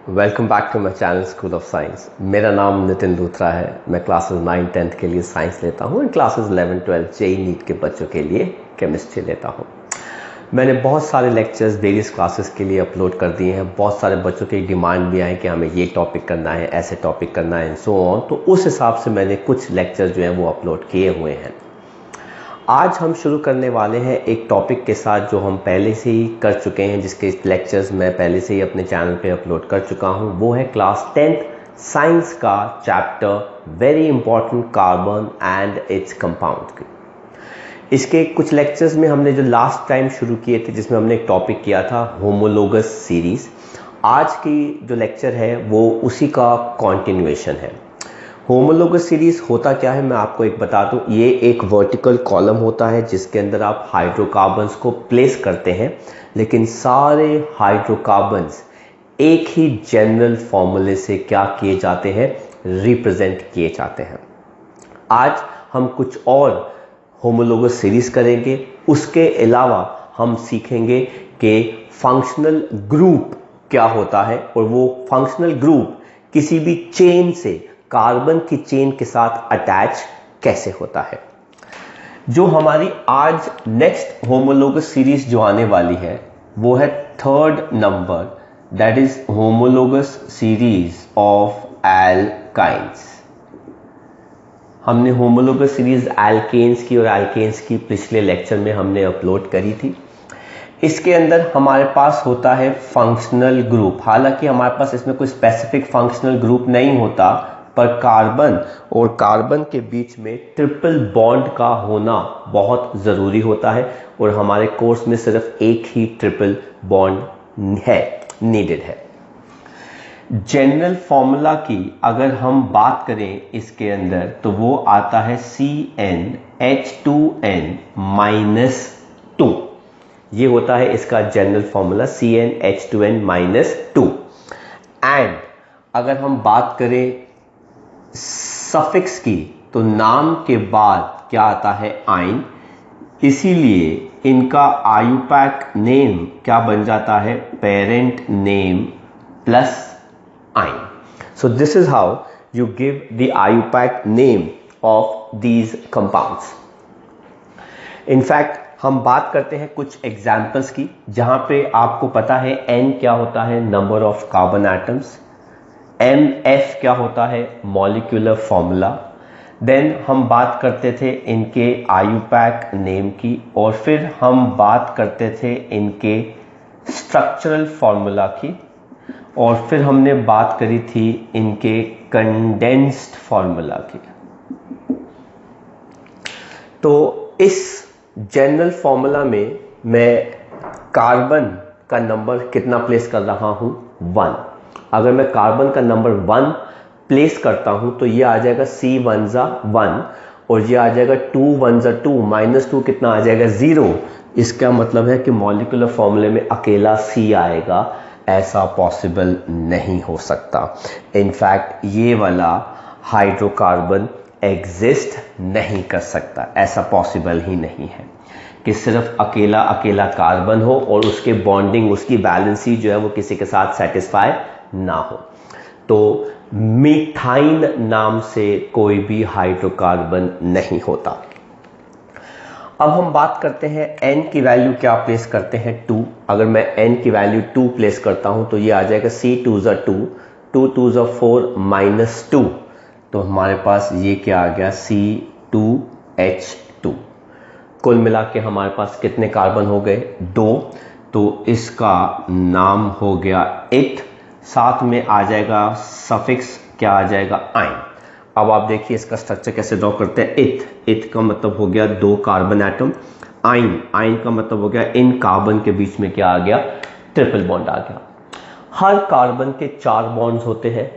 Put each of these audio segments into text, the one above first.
Welcome back to my channel school of science. मेरा नाम नितिन लूथरा है। मैं क्लासेस 9-10 के लिए साइंस लेता हूँ, क्लासेस 11-12 जेई नीट के बच्चों के लिए केमिस्ट्री लेता हूँ। मैंने बहुत सारे लेक्चर्स वेरियस क्लासेस के लिए अपलोड कर दिए हैं। बहुत सारे बच्चों की डिमांड भी आई कि हमें ये टॉपिक करना है, ऐसे टॉपिक करना है एंड सो ऑन। तो उस हिसाब से मैंने कुछ लेक्चर जो है वो अपलोड किए हुए हैं। आज हम शुरू करने वाले हैं एक टॉपिक के साथ जो हम पहले से ही कर चुके हैं, जिसके लेक्चर्स मैं पहले से ही अपने चैनल पे अपलोड कर चुका हूं। वो है क्लास 10th साइंस का chapter very important carbon and its compound की। इसके कुछ लेक्चर्स में हमने जो लास्ट टाइम शुरू किए थे, जिसमें हमने एक टॉपिक किया था होमोलोगस सीरीज। आज की जो लेक्चर है वो उसी का कॉन्टिन्यूएशन है। होमोलोगस सीरीज होता क्या है मैं आपको एक बता दूं। ये एक वर्टिकल कॉलम होता है जिसके अंदर आप हाइड्रोकार्बन्स को प्लेस करते हैं, लेकिन सारे हाइड्रोकार्बन्स एक ही जनरल फॉर्मूले से क्या किए जाते हैं, रिप्रेजेंट किए जाते हैं। आज हम कुछ और होमोलोगस सीरीज करेंगे। उसके अलावा हम सीखेंगे कि फंक्शनल ग्रुप क्या होता है और वो फंक्शनल ग्रुप किसी भी चेन से, कार्बन की चेन के साथ अटैच कैसे होता है। जो हमारी आज नेक्स्ट होमोलोगस सीरीज जो आने वाली है वो है 3rd number, that is homologous series of alkynes. हमने होमोलोगस सीरीज एल्केन्स की और एल्केन्स की पिछले लेक्चर में हमने अपलोड करी थी। इसके अंदर हमारे पास होता है फंक्शनल ग्रुप। हालांकि हमारे पास इसमें कोई स्पेसिफिक फंक्शनल ग्रुप नहीं होता, पर कार्बन और कार्बन के बीच में ट्रिपल बॉन्ड का होना बहुत ज़रूरी होता है और हमारे कोर्स में सिर्फ एक ही ट्रिपल बॉन्ड है, नीडेड है। जनरल फॉर्मूला की अगर हम बात करें इसके अंदर तो वो आता है CnH2n-2। ये होता है इसका जनरल फॉर्मूला CnH2n-2। एंड अगर हम बात करें सफिक्स की तो नाम के बाद क्या आता है, आइन। इसीलिए इनका आयुपैक नेम क्या बन जाता है, पेरेंट नेम प्लस आइन। So this is how you give the IUPAC name of these compounds. In fact हम बात करते हैं कुछ एग्जाम्पल्स की, जहां पे आपको पता है N क्या होता है, number of carbon atoms. MF क्या होता है, मॉलिक्यूलर फॉर्मूला। देन हम बात करते थे इनके आयुपैक नेम की, और फिर हम बात करते थे इनके स्ट्रक्चरल फॉर्मूला की, और फिर हमने बात करी थी इनके कंडेंस्ड फॉर्मूला की। तो इस जनरल फॉर्मूला में मैं कार्बन का नंबर कितना प्लेस कर रहा हूं, 1। अगर मैं कार्बन का नंबर 1 प्लेस करता हूं तो ये आ जाएगा C1 और ये आ जाएगा 2 2 -2 कितना आ जाएगा, 0। इसका मतलब है कि मॉलिक्यूलर फॉर्मूले में अकेला C आएगा। ऐसा पॉसिबल नहीं हो सकता। इनफैक्ट ये वाला हाइड्रोकार्बन एग्जिस्ट नहीं कर सकता। ऐसा पॉसिबल ही नहीं है कि सिर्फ अकेला अकेला कार्बन हो और उसके बॉन्डिंग, उसकी बैलेंसी जो है वो किसी के साथ सेटिस्फाई ना हो। तो मीथाइन नाम से कोई भी हाइड्रोकार्बन नहीं होता। अब हम बात करते हैं N की वैल्यू क्या प्लेस करते हैं, 2। अगर मैं N की वैल्यू 2 प्लेस करता हूं तो ये आ जाएगा C2 2 2 2 4 -2। तो हमारे पास ये क्या आ गया, C2H2। कुल मिला के हमारे पास कितने कार्बन हो गए, 2। तो इसका नाम हो गया इथ। साथ में आ जाएगा सफिक्स, क्या आ जाएगा, आइन। अब आप देखिए इसका स्ट्रक्चर कैसे ड्रॉ करते हैं। इथ का मतलब हो गया 2 कार्बन एटम। आइन का मतलब हो गया इन कार्बन के बीच में क्या आ गया, ट्रिपल बॉन्ड आ गया। हर कार्बन के 4 बॉन्ड्स होते हैं।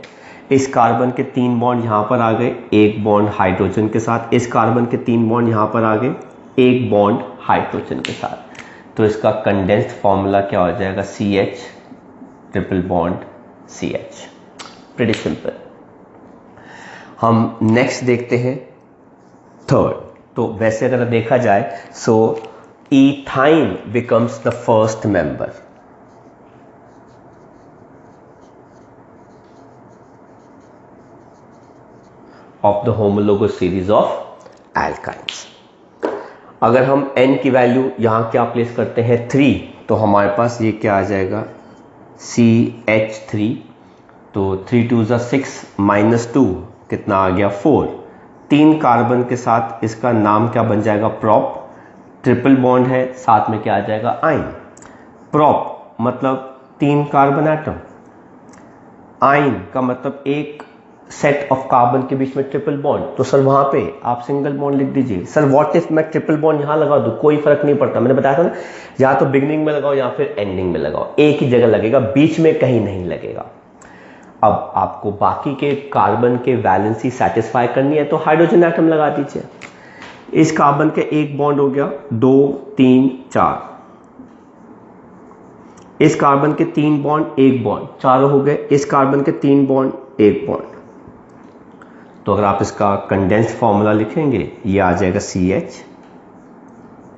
इस कार्बन के 3 बॉन्ड यहां पर आ गए, एक बॉन्ड हाइड्रोजन के साथ। इस कार्बन के 3 बॉन्ड यहां पर आ गए, एक बॉन्ड हाइड्रोजन के साथ। तो इसका कंडेंस्ड फॉर्मूला क्या हो जाएगा, CH triple bond CH। Pretty simple. हम नेक्स्ट देखते हैं 3rd। तो वैसे अगर देखा जाए so ethyne becomes the first member. Of the homologous series of alkynes. अगर हम n की वैल्यू यहाँ क्या प्लेस करते हैं 3, तो हमारे पास ये क्या आ जाएगा CH3। तो 3 2 6 -2 कितना आ गया 4। 3 कार्बन के साथ इसका नाम क्या बन जाएगा प्रॉप। ट्रिपल बॉन्ड है, साथ में क्या आ जाएगा आइन। प्रॉप मतलब 3 कार्बन एटम, आइन का मतलब एक सेट ऑफ कार्बन के बीच में ट्रिपल बॉन्ड। तो सर वहां पे आप सिंगल बॉन्ड लिख दीजिए। सर व्हाट इफ मैं ट्रिपल बॉन्ड यहां लगा दूं, कोई फर्क नहीं पड़ता, मैंने बताया था ना, या तो बिगनिंग में लगाओ या फिर एंडिंग में लगाओ, एक ही जगह लगेगा, बीच में कहीं नहीं लगेगा। अब आपको बाकी के कार्बन के वैलेंसी सेटिस्फाई करनी है तो हाइड्रोजन एटम लगा दीजिए। इस कार्बन के एक बॉन्ड हो गया 2 3 4, इस कार्बन के 3 बॉन्ड एक बॉन्ड, चारों हो गए। इस कार्बन के 3 बॉन्ड एक बॉन्ड। तो अगर आप इसका कंडेंस्ड फॉर्मूला लिखेंगे, ये आ जाएगा CH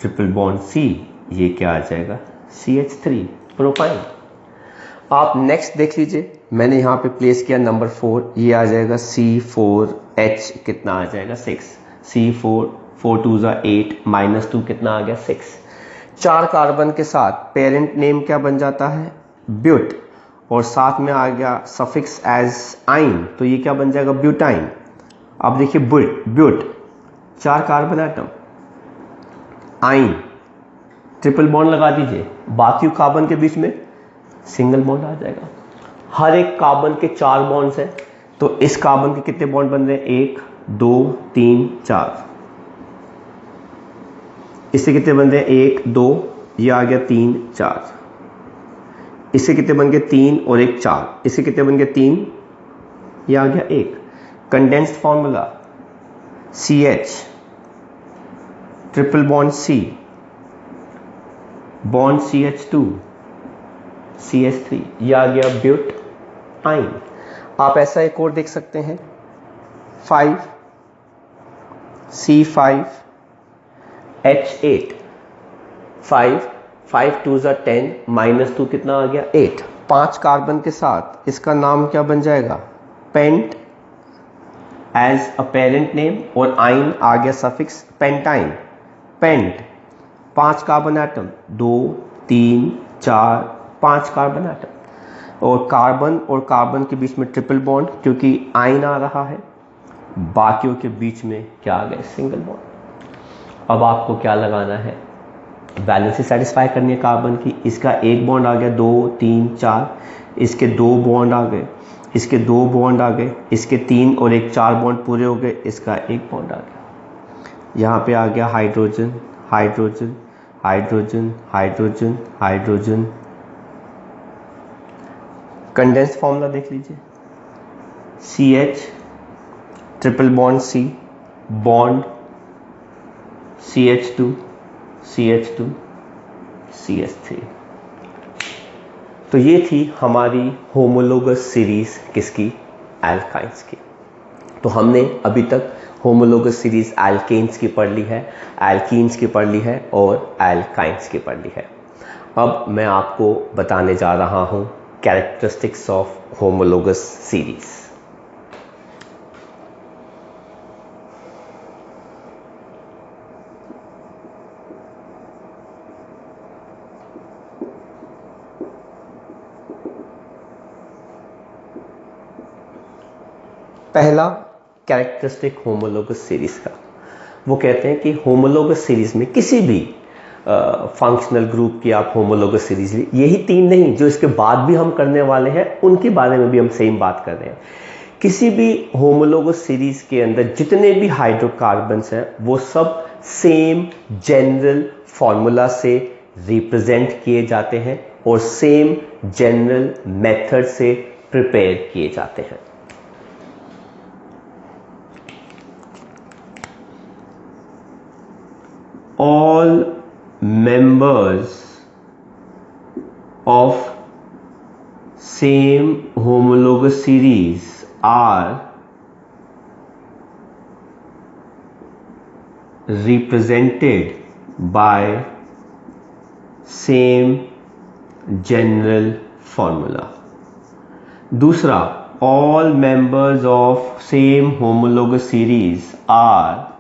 ट्रिपल बॉन्ड C, ये क्या आ जाएगा CH3 प्रोपाइन। आप नेक्स्ट देख लीजिए, मैंने यहाँ पे प्लेस किया नंबर 4, ये आ जाएगा C4H कितना आ जाएगा 6। C4 4 2 8 -2 कितना आ गया 6। 4 कार्बन के साथ पेरेंट नेम क्या बन जाता है ब्यूट, और साथ में आ गया सफिक्स एज आइन, तो ये क्या बन जाएगा ब्यूटाइन। अब देखिए ब्यूट 4 कार्बन एटम, आइन ट्रिपल बॉन्ड लगा दीजिए, बाकी कार्बन के बीच में सिंगल बॉन्ड आ जाएगा। हर एक कार्बन के 4 बॉन्ड्स हैं, तो इस कार्बन के कितने बॉन्ड बन रहे हैं 1 2 3 4। इससे कितने बन रहे हैं 1 2, ये आ गया 3 4। इससे कितने बन गए 3 और 1 4। इससे कितने बन गए 3, ये आ गया 1। Condensed formula CH triple bond C bond CH2 CH3, ये आ गया ब्यूट आइन। आप ऐसा एक और देख सकते हैं 5 C5 H8, 5 2 10 -2 कितना आ गया 8। 5 कार्बन के साथ इसका नाम क्या बन जाएगा pent as a parent name, और आइन आ गया suffix pentane pent. 5 carbon atom 2 3 4 5 carbon atom, और कार्बन के बीच में ट्रिपल बॉन्ड क्योंकि आइन आ रहा है, बाकियों के बीच में क्या आ गए सिंगल बॉन्ड। अब आपको क्या लगाना है, वैलेंसी सेटिस्फाई करनी है कार्बन की। इसका एक बॉन्ड आ गया 2 3 4, इसके 2 बॉन्ड आ गए, इसके 2 बॉन्ड आ गए, इसके 3 और 1 4 बॉन्ड पूरे हो गए, इसका एक बॉन्ड आ गया। यहाँ पे आ गया hydrogen hydrogen hydrogen hydrogen hydrogen. Condensed formula देख लीजिए CH triple bond C bond CH2 CH2 CH3। तो ये थी हमारी होमोलोगस सीरीज किसकी एल्काइंस की। तो हमने अभी तक होमोलोगस सीरीज एल्केन्स की पढ़ ली है, एल्कीन्स की पढ़ ली है और एल्काइंस की पढ़ ली है। अब मैं आपको बताने जा रहा हूं कैरेक्टरिस्टिक्स ऑफ होमोलोगस सीरीज। पहला कैरेक्टरिस्टिक होमोलोगस सीरीज का, वो कहते हैं कि होमोलोगस सीरीज में किसी भी फंक्शनल ग्रुप की आप होमोलोगस सीरीज ली, यही 3 नहीं जो इसके बाद भी हम करने वाले हैं उनके बारे में भी हम सेम बात कर रहे हैं। किसी भी होमोलोगस सीरीज के अंदर जितने भी हाइड्रोकार्बन्स हैं वो सब सेम जनरल फॉर्मूला से रिप्रेजेंट किए जाते हैं और सेम जनरल मेथड से प्रिपेयर किए जाते हैं। All members of same homologous series are represented by same general formula। दूसरा, all members of same homologous series are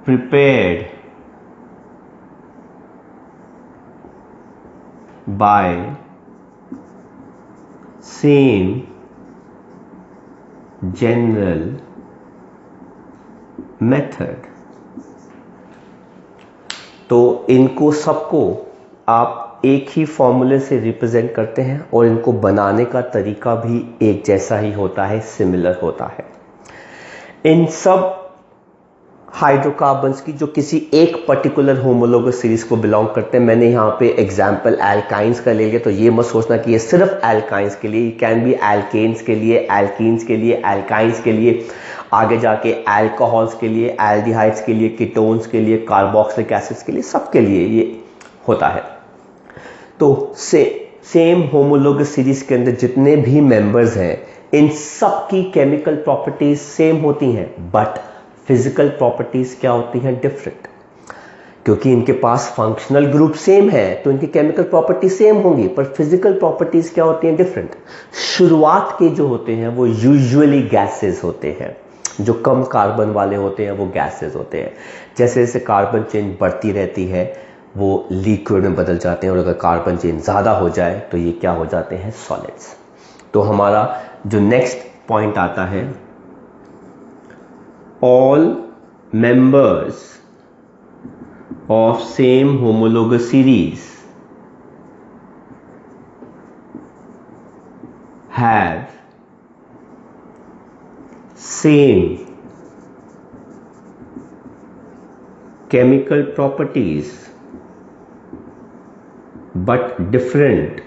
prepared by same general method। तो इनको सबको आप एक ही फॉर्मूले से रिप्रेजेंट करते हैं और इनको बनाने का तरीका भी एक जैसा ही होता है, सिमिलर होता है। इन सब हाइड्रोकार्बन्स की जो किसी एक पर्टिकुलर होमोलोगस सीरीज को बिलोंग करते हैं, मैंने यहाँ पे एग्जांपल एल्काइंस का ले लिया, तो ये मत सोचना कि ये सिर्फ एल्काइंस के लिए, कैन बी एल्केन्स के लिए, एल्कीन्स के लिए, एल्काइंस के लिए, आगे जाके अल्कोहल्स के लिए, एल्डिहाइड्स के लिए, कीटोन्स के लिए, कार्बोक्सिलिक एसिड्स के लिए, सबके लिए ये होता है। तो सेम होमोलोगस सीरीज के अंदर जितने भी मेंबर्स हैं, इन सब की केमिकल प्रॉपर्टीज सेम होती हैं, बट फिजिकल प्रॉपर्टीज क्या होती हैं? डिफरेंट। क्योंकि इनके पास फंक्शनल ग्रुप सेम है तो इनकी केमिकल प्रॉपर्टी सेम होंगी, पर फिजिकल प्रॉपर्टीज क्या होती हैं? डिफरेंट। शुरुआत के जो होते हैं वो यूजुअली गैसेस होते हैं, जो कम कार्बन वाले होते हैं वो गैसेस होते हैं। जैसे जैसे कार्बन चेन बढ़ती रहती है वो लिक्विड में बदल जाते हैं, और अगर कार्बन चेन ज़्यादा हो जाए तो ये क्या हो जाते हैं? सॉलिड्स। तो हमारा जो नेक्स्ट पॉइंट आता है, all members of same homologous series have same chemical properties but different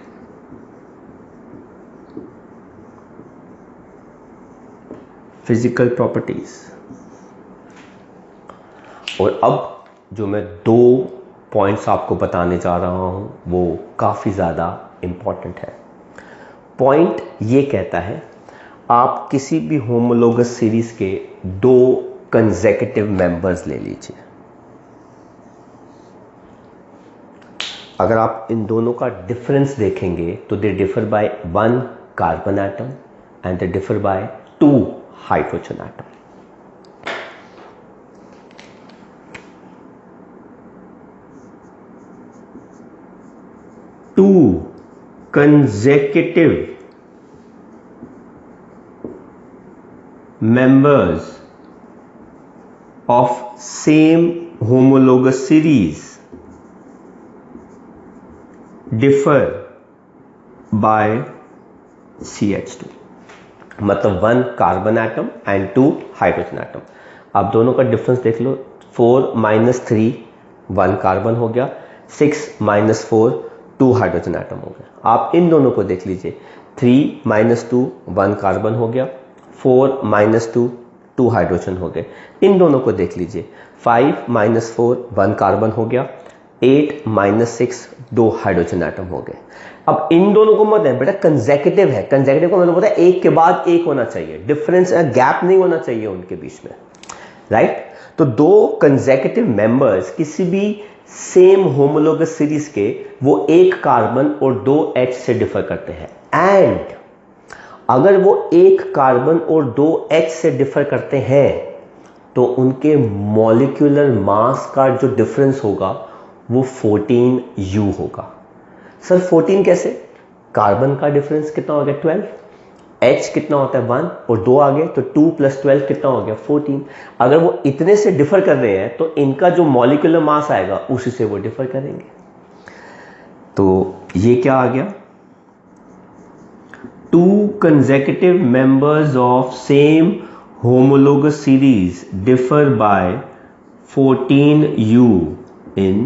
physical properties। और अब जो मैं 2 पॉइंट्स आपको बताने जा रहा हूं वो काफ़ी ज़्यादा इम्पॉर्टेंट है। पॉइंट ये कहता है, आप किसी भी होमोलोगस सीरीज के 2 कंसेक्यूटिव मेंबर्स ले लीजिए। अगर आप इन दोनों का डिफरेंस देखेंगे तो they differ by 1 carbon atom and they differ by 2 hydrogen atom. Two consecutive members of same homologous series differ by CH2, मतलब 1 carbon atom and 2 hydrogen atom. आप दोनों का डिफरेंस देख लो, 4 - 3 1 कार्बन हो गया, 6 - 4 2 हाइड्रोजन एटम हो गया। आप इन दोनों को देख लीजिए, 3 - 2 1 कार्बन हो गया, 4 - 2 2 हाइड्रोजन हो गए। इन दोनों को देख लीजिए, 5 - 4 1 कार्बन हो गया, 8 - 6 2 हाइड्रोजन एटम हो गए। अब इन दोनों को मत है बेटा, कंसेक्यूटिव है। कंसेक्यूटिव को मतलब होता है एक के बाद एक होना चाहिए, डिफरेंस गैप नहीं होना चाहिए उनके बीच में, राइट। तो 2 कंसेक्यूटिव मेंबर्स किसी भी सेम होमोलोगस सीरीज के वो 1 कार्बन और 2 H से डिफर करते हैं। एंड अगर वो 1 कार्बन और 2 H से डिफर करते हैं तो उनके मॉलिक्यूलर मास का जो डिफरेंस होगा वो 14U होगा। सर 14 कैसे? कार्बन का डिफरेंस कितना हो गया? 12, H कितना होता है? 1 और 2 आ गए तो 2 + 12 कितना हो गया? 14। अगर वो इतने से डिफर कर रहे हैं तो इनका जो मॉलिक्यूलर मास आएगा उसी से वो डिफर करेंगे। तो ये क्या आ गया? 2 consecutive members of same homologous series differ by 14U in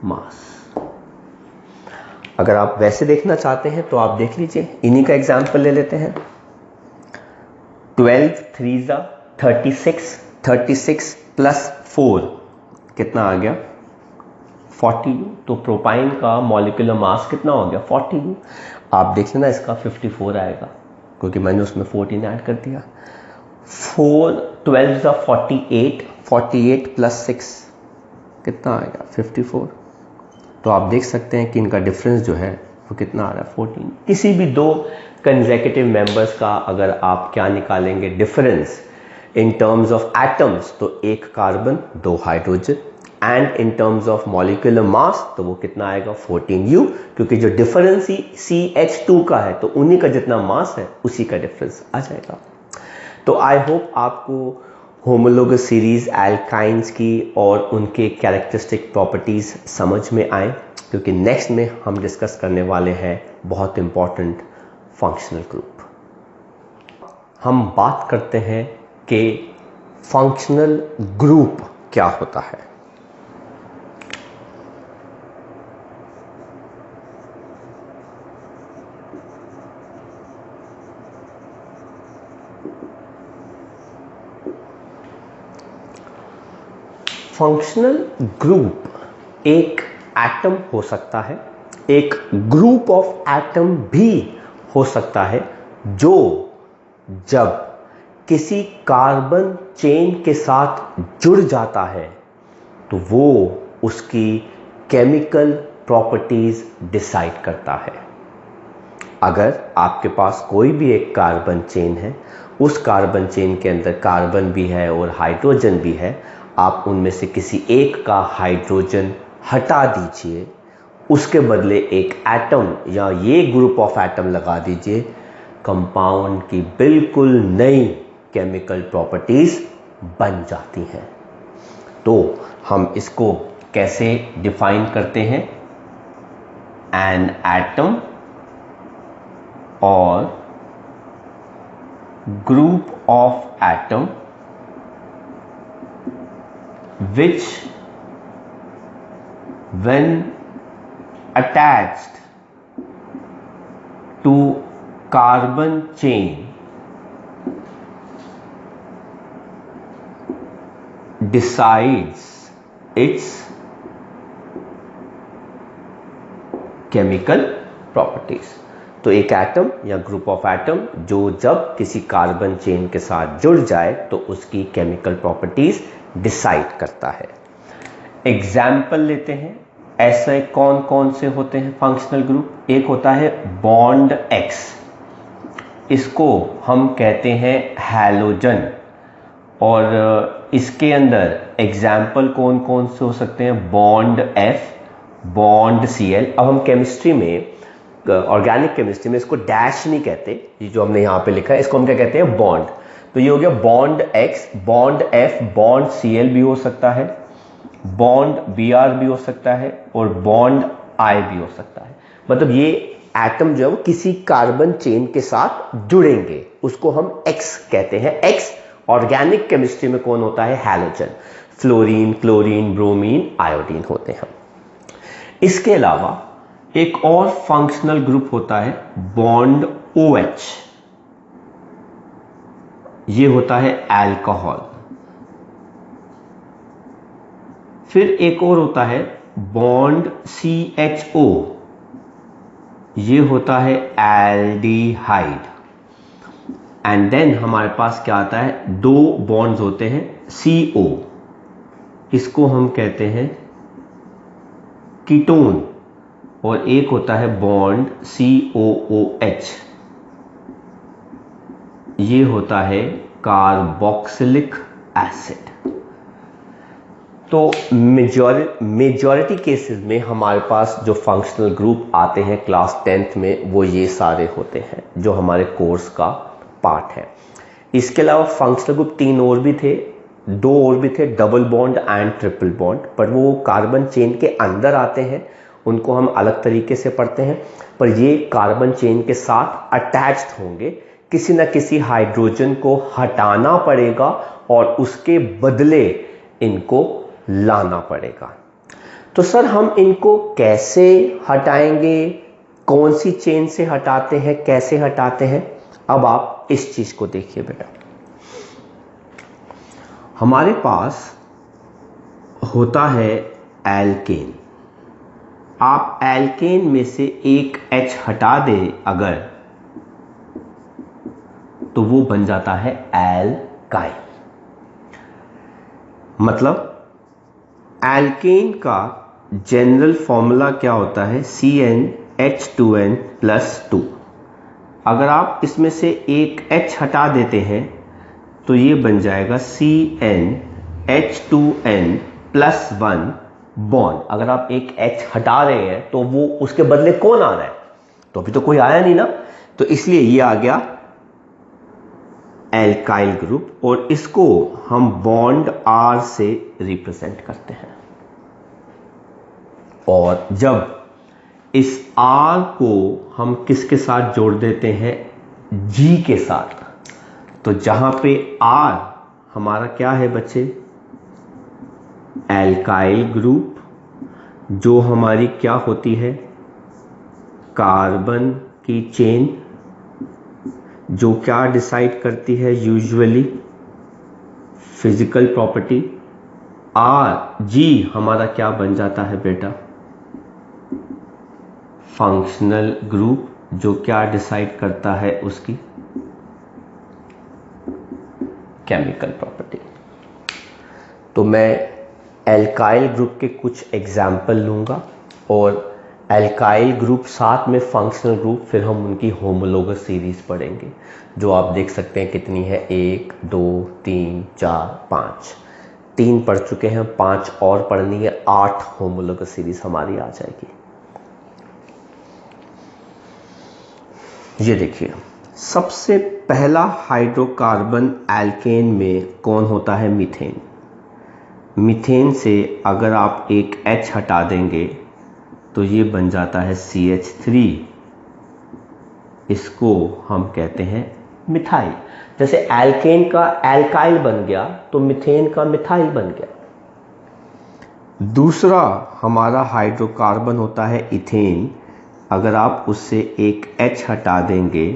mass। अगर आप वैसे देखना चाहते हैं तो आप देख लीजिए, इन्हीं का एग्जाम्पल ले लेते हैं। 12 3 36, 36 + 4 कितना आ गया? 40U। तो प्रोपाइन का मॉलिक्यूलर मास कितना हो गया? 40U। आप देख लेना, इसका 54 आएगा क्योंकि मैंने उसमें 14 ऐड कर दिया। 12 * 48, 48 + 6 कितना आएगा? 54। तो आप देख सकते हैं कि इनका डिफरेंस जो है वो कितना आ रहा है 14। किसी भी दो कंसेक्यूटिव मेंबर्स का अगर आप क्या निकालेंगे difference in terms of atoms, तो एक कार्बन दो hydrogen, and in terms of molecular mass तो वो कितना आएगा 14u, क्योंकि जो डिफरेंस ही CH2 का है तो उन्हीं का जितना मास है उसी का डिफरेंस आ जाएगा। तो आई होप आपको होमोलोगस सीरीज एल्काइंस की और उनके कैरेक्टरिस्टिक प्रॉपर्टीज समझ में आए, क्योंकि नेक्स्ट में हम डिस्कस करने वाले हैं बहुत इंपॉर्टेंट फंक्शनल ग्रुप। हम बात करते हैं कि फंक्शनल ग्रुप क्या होता है। फंक्शनल ग्रुप एक एटम हो सकता है, एक ग्रुप ऑफ एटम भी हो सकता है, जो जब किसी कार्बन चेन के साथ जुड़ जाता है तो वो उसकी केमिकल प्रॉपर्टीज डिसाइड करता है। अगर आपके पास कोई भी एक कार्बन चेन है, उस कार्बन चेन के अंदर कार्बन भी है और हाइड्रोजन भी है, आप उनमें से किसी एक का हाइड्रोजन हटा दीजिए, उसके बदले एक एटम या ये ग्रुप ऑफ एटम लगा दीजिए, कंपाउंड की बिल्कुल नई केमिकल प्रॉपर्टीज बन जाती हैं। तो हम इसको कैसे डिफाइन करते हैं? एन एटम और group of atom which when attached to carbon chain decides its chemical properties। तो एक एटम या ग्रुप ऑफ एटम जो जब किसी कार्बन चेन के साथ जुड़ जाए तो उसकी केमिकल प्रॉपर्टीज डिसाइड करता है। एग्जाम्पल लेते हैं, ऐसे कौन कौन से होते हैं फंक्शनल ग्रुप। एक होता है बॉन्ड एक्स, इसको हम कहते हैं हैलोजन, और इसके अंदर एग्जाम्पल कौन कौन से हो सकते हैं? Bond F, bond Cl। अब हम केमिस्ट्री में, ऑर्गेनिक केमिस्ट्री में इसको डैश नहीं कहते, ये जो हमने यहाँ पे लिखा है इसको हम क्या कहते हैं? बॉन्ड। तो ये हो गया bond x, bond F, bond Cl भी हो सकता है, बॉन्ड Br भी हो सकता है, और बॉन्ड I भी हो सकता है। मतलब ये एटम जो है वो किसी कार्बन चेन के साथ जुड़ेंगे, उसको हम X कहते हैं। X ऑर्गेनिक केमिस्ट्री में कौन होता है? Halogen. Fluorine, chlorine, bromine, iodine होते हैं। इसके अलावा एक और फंक्शनल ग्रुप होता है बॉन्ड OH, ये होता है अल्कोहल। फिर एक और होता है बॉन्ड CHO, ये होता है एल्डिहाइड। एंड देन हमारे पास क्या आता है? दो बॉन्ड्स होते हैं CO, इसको हम कहते हैं कीटोन, और एक होता है बॉन्ड COOH, ये होता है कार्बोक्सिलिक एसिड। तो मेजॉरिटी केसेस में हमारे पास जो फंक्शनल ग्रुप आते हैं क्लास 10th में, वो ये सारे होते हैं जो हमारे कोर्स का पार्ट है। इसके अलावा फंक्शनल ग्रुप तीन और भी थे, दो और भी थे, double bond and triple bond, पर वो कार्बन चेन के अंदर आते हैं, उनको हम अलग तरीके से पढ़ते हैं। पर ये कार्बन चेन के साथ अटैच्ड होंगे, किसी न किसी हाइड्रोजन को हटाना पड़ेगा और उसके बदले इनको लाना पड़ेगा। तो सर हम इनको कैसे हटाएंगे, कौन सी चेन से हटाते हैं, कैसे हटाते हैं? अब आप इस चीज को देखिए बेटा, हमारे पास होता है एल्केन। आप एल्केन में से एक H हटा दें अगर, तो वो बन जाता है एल्काइन। मतलब एल्केन का जनरल फॉर्मूला क्या होता है? CN H2N plus 2। अगर आप इसमें से एक H हटा देते हैं तो ये बन जाएगा CnH2n प्लस 1 बॉन्ड। अगर आप एक H हटा रहे हैं तो वो उसके बदले कौन आ रहा है? तो अभी तो कोई आया नहीं ना, तो इसलिए ये आ गया एल्काइल ग्रुप, और इसको हम बॉन्ड R से रिप्रेजेंट करते हैं। और जब इस R को हम किसके साथ जोड़ देते हैं? G के साथ, तो जहां पे R हमारा क्या है बच्चे? एल्काइल ग्रुप, जो हमारी क्या होती है? कार्बन की चेन, जो क्या डिसाइड करती है? Usually physical property. G हमारा क्या बन जाता है बेटा? फंक्शनल ग्रुप, जो क्या डिसाइड करता है? उसकी केमिकल प्रॉपर्टी। तो मैं एल्काइल ग्रुप के कुछ एग्जाम्पल लूंगा और एल्काइल ग्रुप साथ में फंक्शनल ग्रुप, फिर हम उनकी होमोलोगस सीरीज पढ़ेंगे, जो आप देख सकते हैं कितनी है? 1 2 3 4 5। 3 पढ़ चुके हैं, 5 और पढ़नी है, 8 होमोलोगस सीरीज हमारी आ जाएगी। ये देखिए, सबसे पहला हाइड्रोकार्बन एल्केन में कौन होता है? मीथेन। मीथेन से अगर आप एक H हटा देंगे तो ये बन जाता है CH3। इसको हम कहते हैं मिथाइल। जैसे एल्केन का एल्काइल बन गया तो मीथेन का मिथाइल बन गया। दूसरा हमारा हाइड्रोकार्बन होता है इथेन। अगर आप उससे एक H हटा देंगे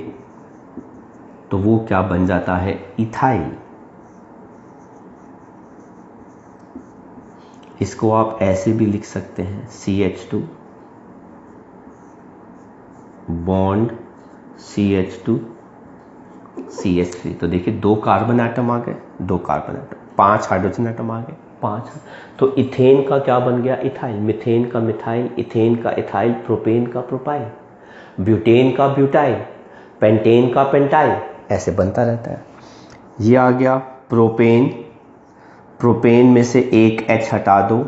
तो वो क्या बन जाता है? इथाइल। इसको आप ऐसे भी लिख सकते हैं, CH2 बॉन्ड CH2 CH3। तो देखिए 2 कार्बन एटम आ गए, 2 कार्बन एटम, 5 हाइड्रोजन एटम आ गए, 5। तो इथेन का क्या बन गया? इथाइल। मिथेन का मिथाइल, इथेन का इथाइल, प्रोपेन का प्रोपाइल, ब्यूटेन का ब्यूटाइल, पेंटेन का पेंटाइल, ऐसे बनता रहता है। ये आ गया प्रोपेन। प्रोपेन में से एक H हटा दो,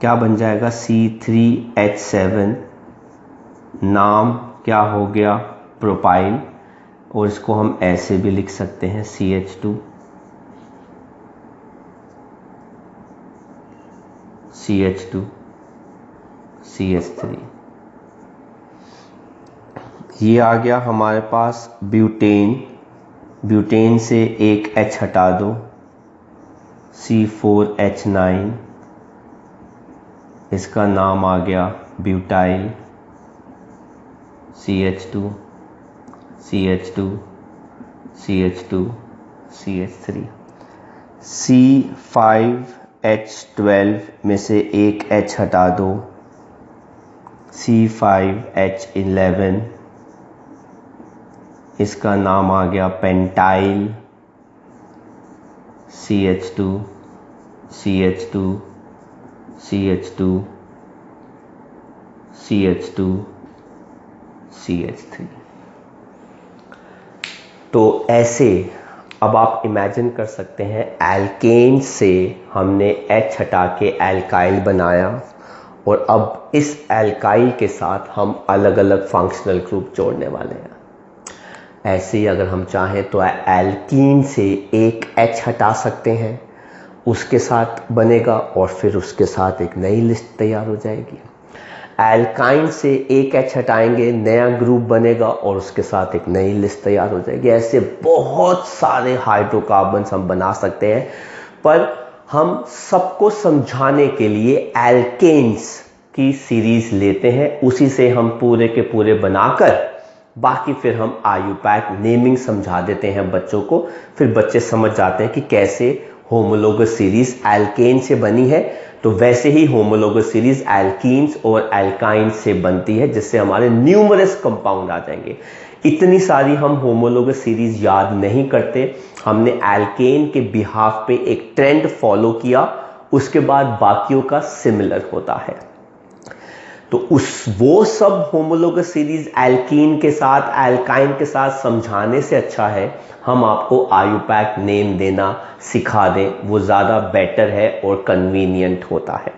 क्या बन जाएगा? C3H7। नाम क्या हो गया? प्रोपाइल। और इसको हम ऐसे भी लिख सकते हैं, CH2 CH2 CH3। ये आ गया हमारे पास ब्यूटेन। ब्यूटेन से एक H हटा दो, C4H9। इसका नाम आ गया butyl. CH2 CH2 CH2 CH3। C5H12 में से एक H हटा दो, C5H11। इसका नाम आ गया pentyl. CH2 CH2 CH2 CH2 CH3। तो ऐसे अब आप इमेजिन कर सकते हैं, एल्केन से हमने H हटा के एल्काइल बनाया और अब इस एल्काइल के साथ हम अलग अलग फंक्शनल ग्रुप जोड़ने वाले हैं। ऐसे ही अगर हम चाहें तो एल्कीन से एक H हटा सकते हैं, उसके साथ बनेगा और फिर उसके साथ एक नई लिस्ट तैयार हो जाएगी। एल्काइन से एक H हटाएंगे, नया ग्रुप बनेगा और उसके साथ एक नई लिस्ट तैयार हो जाएगी। ऐसे बहुत सारे हाइड्रोकार्बन्स हम बना सकते हैं, पर हम सबको समझाने के लिए एल्केन्स की सीरीज लेते हैं, उसी से हम पूरे के पूरे बनाकर बाकी फिर हम IUPAC नेमिंग समझा देते हैं बच्चों को। फिर बच्चे समझ जाते हैं कि कैसे होमोलोगस सीरीज एल्केन से बनी है, तो वैसे ही होमोलोगस सीरीज एल्कीन्स और एल्काइंस से बनती है, जिससे हमारे न्यूमरस कंपाउंड आ जाएंगे। इतनी सारी हम होमोलोगस सीरीज याद नहीं करते, हमने एल्केन के बिहाफ पे एक ट्रेंड फॉलो किया, उसके बाद बाकियों का सिमिलर होता है। तो वो सब होमोलोगस सीरीज एल्कीन के साथ एल्काइन के साथ समझाने से अच्छा है हम आपको आयुपैक नेम देना सिखा दें, वो ज़्यादा बेटर है और कन्वीनियंट होता है।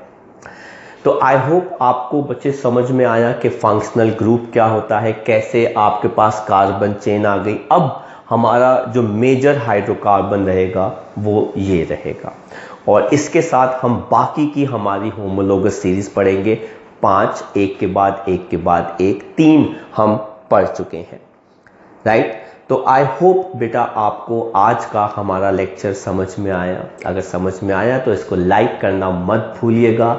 तो आई होप आपको बच्चे समझ में आया कि फंक्शनल ग्रुप क्या होता है, कैसे आपके पास कार्बन चेन आ गई। अब हमारा जो मेजर हाइड्रोकार्बन रहेगा वो ये रहेगा, और इसके साथ हम बाकी की हमारी होमोलोगस सीरीज पढ़ेंगे। 5 एक के बाद एक के बाद एक, 3 हम पढ़ चुके हैं, राइट। तो आई होप बेटा आपको आज का हमारा लेक्चर समझ में आया। अगर समझ में आया तो इसको लाइक करना मत भूलिएगा।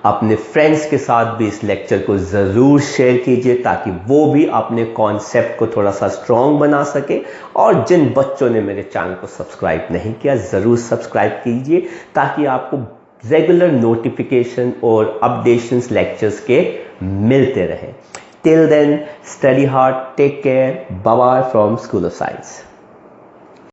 अपने फ्रेंड्स के साथ भी इस लेक्चर को ज़रूर शेयर कीजिए ताकि वो भी अपने कॉन्सेप्ट को थोड़ा सा स्ट्रॉन्ग बना सके। और जिन बच्चों ने मेरे चैनल को सब्सक्राइब नहीं किया ज़रूर सब्सक्राइब कीजिए ताकि आपको रेगुलर नोटिफिकेशन और अपडेशंस लेक्चर्स के मिलते रहें। Till then, study hard, take care, bye bye from School of Science.